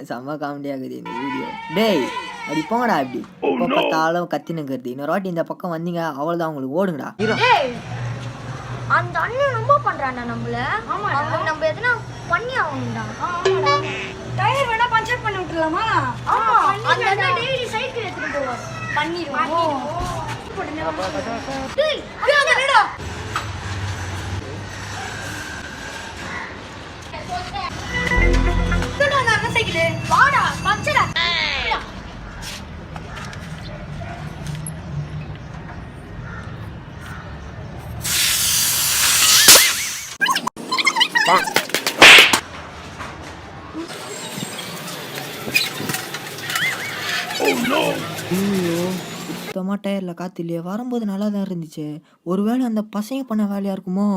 செம்ம காமெடியா இருக்குது இந்த வீடியோ. டேய் அப்படி போங்கடா அப்படி. எப்போ பார்த்தாலும் கத்தினுங்கிறது. இன்னொரு வாட்டி இந்த பக்கம் வந்தீங்க அவ்வளோதான், உங்களுக்கு ஓடுங்கடா. டேய் அந்த அண்ணன் ரொம்ப பண்றான்டா நம்மள. அவனுக்கு நம்ம எதனா பண்ணி ஆகணும்டா. ஆமாடா. டயர் வேணா பஞ்சர் பண்ணி விட்டுறலாமா? ஆமா அந்த அண்ணன் டெய்லி சைக்கிள் எடுத்துட்டு போவார். பண்ணிடுவோம். டேய் அங்க நிடா. என்னடா அந்த அண்ணன் சைக்கிள்? வாடா பஞ்சரா. சுத்தமாக டயரில் காற்று இல்லையே. வரும்போது நல்லா தான் இருந்துச்சு. ஒருவேளை அந்த பசங்க பண்ண வேலையாக இருக்குமோ?